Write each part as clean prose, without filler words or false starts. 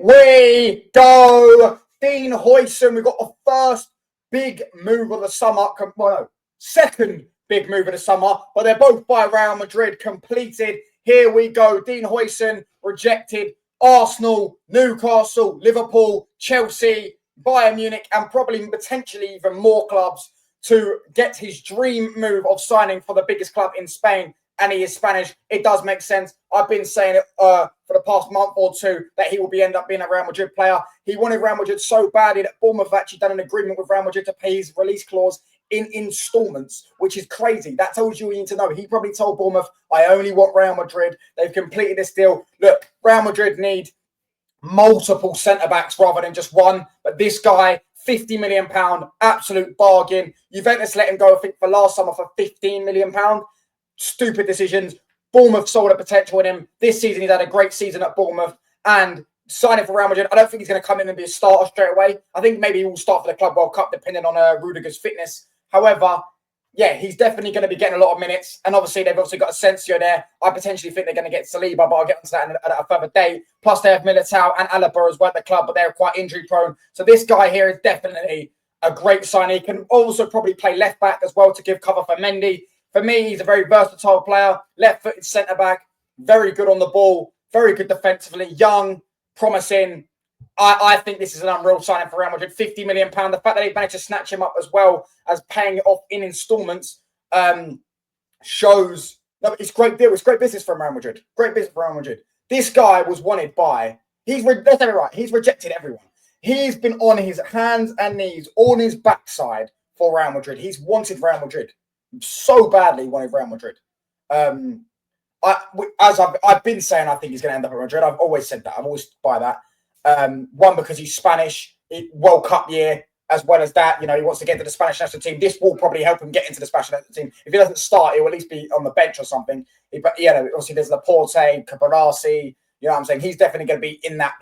we go. Dean Hujsen, we've got the first big move of the summer. Well, no, second big move of the summer, but they're both by Real Madrid completed. Here we go. Dean Hujsen rejected Arsenal, Newcastle, Liverpool, Chelsea, Bayern Munich, and probably potentially even more clubs to get his dream move of signing for the biggest club in Spain. And he is Spanish. It does make sense. I've been saying it for the past month or two that he will end up being a Real Madrid player. He wanted Real Madrid so badly that Bournemouth have actually done an agreement with Real Madrid to pay his release clause in installments, which is crazy. That tells you what you need to know. He probably told Bournemouth, I only want Real Madrid. They've completed this deal. Look, Real Madrid need multiple centre-backs rather than just one. But this guy, £50 million, absolute bargain. Juventus let him go, I think, for last summer for £15 million. Stupid decisions. Bournemouth saw the potential in him. This season, he's had a great season at Bournemouth. And signing for Real Madrid, I don't think he's going to come in and be a starter straight away. I think maybe he will start for the Club World Cup, depending on Rudiger's fitness. However, yeah, he's definitely going to be getting a lot of minutes. And obviously, they've also got Asensio there. I potentially think they're going to get Saliba, but I'll get onto that at a further date. Plus, they have Militao and Alaba as well at the club, but they're quite injury-prone. So this guy here is definitely a great sign. He can also probably play left-back as well to give cover for Mendy. For me, he's a very versatile player, left-footed centre-back, very good on the ball, very good defensively, young, promising. I think this is an unreal signing for Real Madrid. £50 million. The fact that they managed to snatch him up as well as paying it off in instalments shows that it's a great deal. It's great business for Real Madrid. Great business for Real Madrid. This guy was wanted by, let's have it right, he's rejected everyone. He's been on his hands and knees, on his backside for Real Madrid. He's wanted Real Madrid so badly, wanted Real Madrid. As I've been saying, I think he's going to end up at Madrid. I've always said that. I've always by that. One, because he's Spanish, World Cup year, as well as that, he wants to get to the Spanish national team. This will probably help him get into the Spanish national team. If he doesn't start, he'll at least be on the bench or something. But obviously there's Laporte, Cabarrasi. You know what I'm saying? He's definitely going to be in that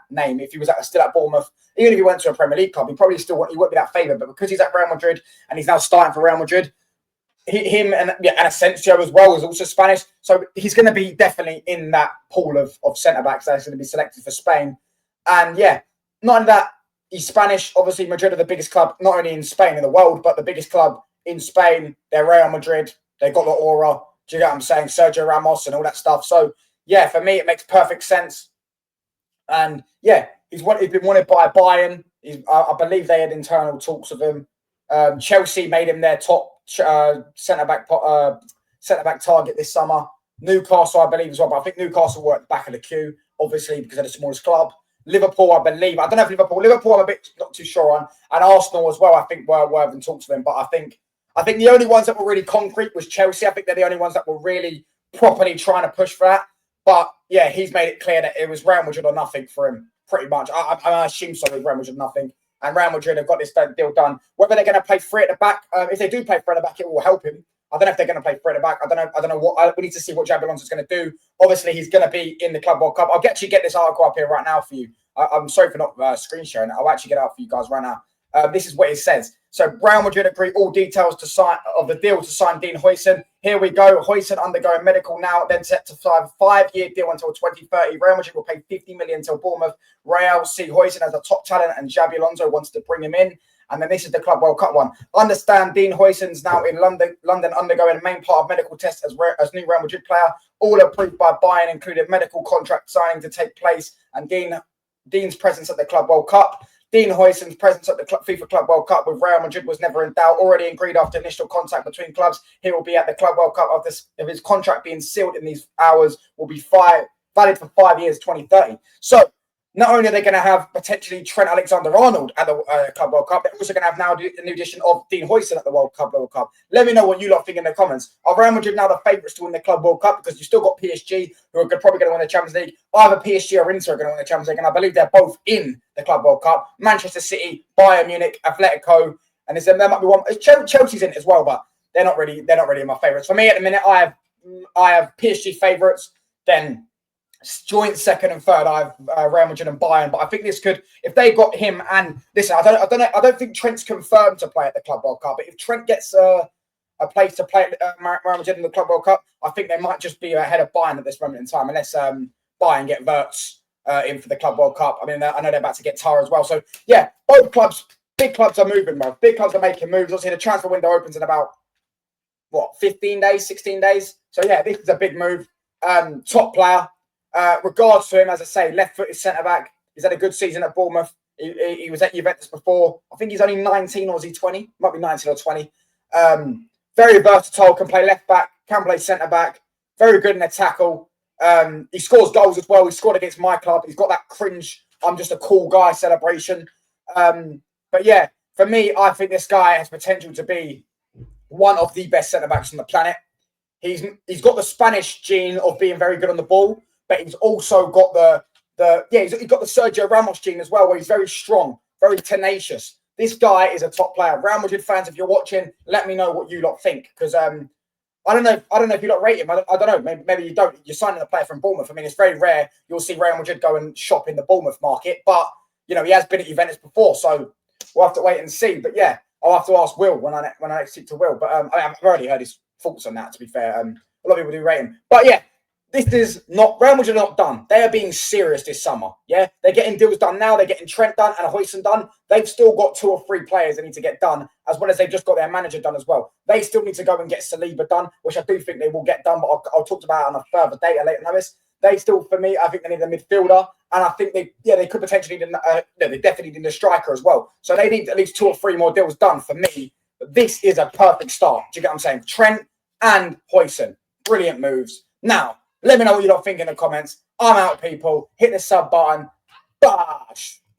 name. If he was still at Bournemouth, even if he went to a Premier League club, he probably still wouldn't be that favoured. But because he's at Real Madrid and he's now starting for Real Madrid, him and Asensio as well is also Spanish. So he's going to be definitely in that pool of centre-backs that's going to be selected for Spain. And yeah, not only that, he's Spanish. Obviously, Madrid are the biggest club, not only in Spain, in the world, but the biggest club in Spain. They're Real Madrid. They've got the aura. Do you get what I'm saying? Sergio Ramos and all that stuff. So yeah, for me, it makes perfect sense. And yeah, he's been wanted by Bayern. I believe they had internal talks of him. Chelsea made him their top centre-back target this summer. Newcastle, I believe, as well. But I think Newcastle were at the back of the queue, obviously, because they're the smallest club. Liverpool, I believe. I don't know if Liverpool I'm a bit not too sure on. And Arsenal as well, I think, were having talks with him. But I think the only ones that were really concrete was Chelsea. I think they're the only ones that were really properly trying to push for that. But yeah, he's made it clear that it was Real Madrid or nothing for him, pretty much. I assume so with Real Madrid nothing. And Real Madrid have got this deal done. Whether they're going to play free at the back, if they do play free at the back, it will help him. I don't know if they're going to play free at the back. I don't know what. We need to see what Xabi Alonso is going to do. Obviously, he's going to be in the Club World Cup. I'll actually get this article up here right now for you. I'm sorry for not screen sharing it. I'll actually get it out for you guys right now. This is what it says. So Real Madrid agree all details of the deal to sign Dean Hujsen. Here we go. Hujsen undergoing medical now, then set to sign a 5-year deal until 2030. Real Madrid will pay $50 million until Bournemouth. Real see Hujsen as a top talent, and Xabi Alonso wants to bring him in. And then this is the Club World Cup one. Understand Dean Hujsen's now in London undergoing the main part of medical tests as new Real Madrid player. All approved by Bayern, including medical contract signing to take place, and Dean's presence at the Club World Cup. Dean Hujsen's presence at the FIFA Club World Cup with Real Madrid was never in doubt. Already agreed after initial contact between clubs, he will be at the Club World Cup of his contract being sealed in these hours will be valid for 5 years, 2030. So not only are they going to have potentially Trent Alexander-Arnold at the Club World Cup, they're also going to have now the new addition of Dean Hujsen at the World Cup. Let me know what you lot think in the comments. Are Real Madrid now the favourites to win the Club World Cup? Because you've still got PSG, who are probably going to win the Champions League. Either PSG or Inter are going to win the Champions League, and I believe they're both in the Club World Cup. Manchester City, Bayern Munich, Atletico, and there might be one. Chelsea's in it as well, but they're not really my favourites. For me, at the minute, I have PSG favourites. Then joint second and third, I have Real Madrid and Bayern. But I think this could, if they got him, and listen, I don't think Trent's confirmed to play at the Club World Cup. But if Trent gets a place to play at Real Madrid in the Club World Cup, I think they might just be ahead of Bayern at this moment in time, unless Bayern get Wirtz in for the Club World Cup. I mean, I know they're about to get Tara as well. So, yeah, both clubs, big clubs are moving, bro. Big clubs are making moves. Obviously, the transfer window opens in about, 15 days, 16 days? So, yeah, this is a big move. Top player. Regards to him, as I say, left-footed centre-back. He's had a good season at Bournemouth. He was at Juventus before. I think he's only 19 or is he 20? Might be 19 or 20. Very versatile, can play left-back, can play centre-back. Very good in a tackle. He scores goals as well. He scored against my club. He's got that cringe, I'm just a cool guy celebration. But yeah, for me, I think this guy has potential to be one of the best centre-backs on the planet. He's got the Spanish gene of being very good on the ball, but he's also got he's got the Sergio Ramos gene as well, where he's very strong, very tenacious. This guy is a top player. Real Madrid fans, if you're watching, let me know what you lot think, because I don't know if you lot rate him. I don't know. Maybe you don't. You're signing a player from Bournemouth. I mean, it's very rare you'll see Real Madrid go and shop in the Bournemouth market, but he has been at Juventus before, so we'll have to wait and see. But yeah, I'll have to ask Will when I next speak to Will. But I've already heard his thoughts on that, to be fair. A lot of people do rate him. But yeah, this is not, Real Madrid are not done. They are being serious this summer. Yeah, they're getting deals done now. They're getting Trent done and Hujsen done. They've still got 2 or 3 players they need to get done, as well as they've just got their manager done as well. They still need to go and get Saliba done, which I do think they will get done, but I'll talk about it on a further date later notice. They still, for me, I think they need a midfielder, and I think they could potentially need, they definitely need a striker as well. So they need at least 2 or 3 more deals done for me. But this is a perfect start. Do you get what I'm saying? Trent and Hujsen, brilliant moves. Now, let me know what you lot think in the comments. I'm out, people. Hit the sub button. Bash.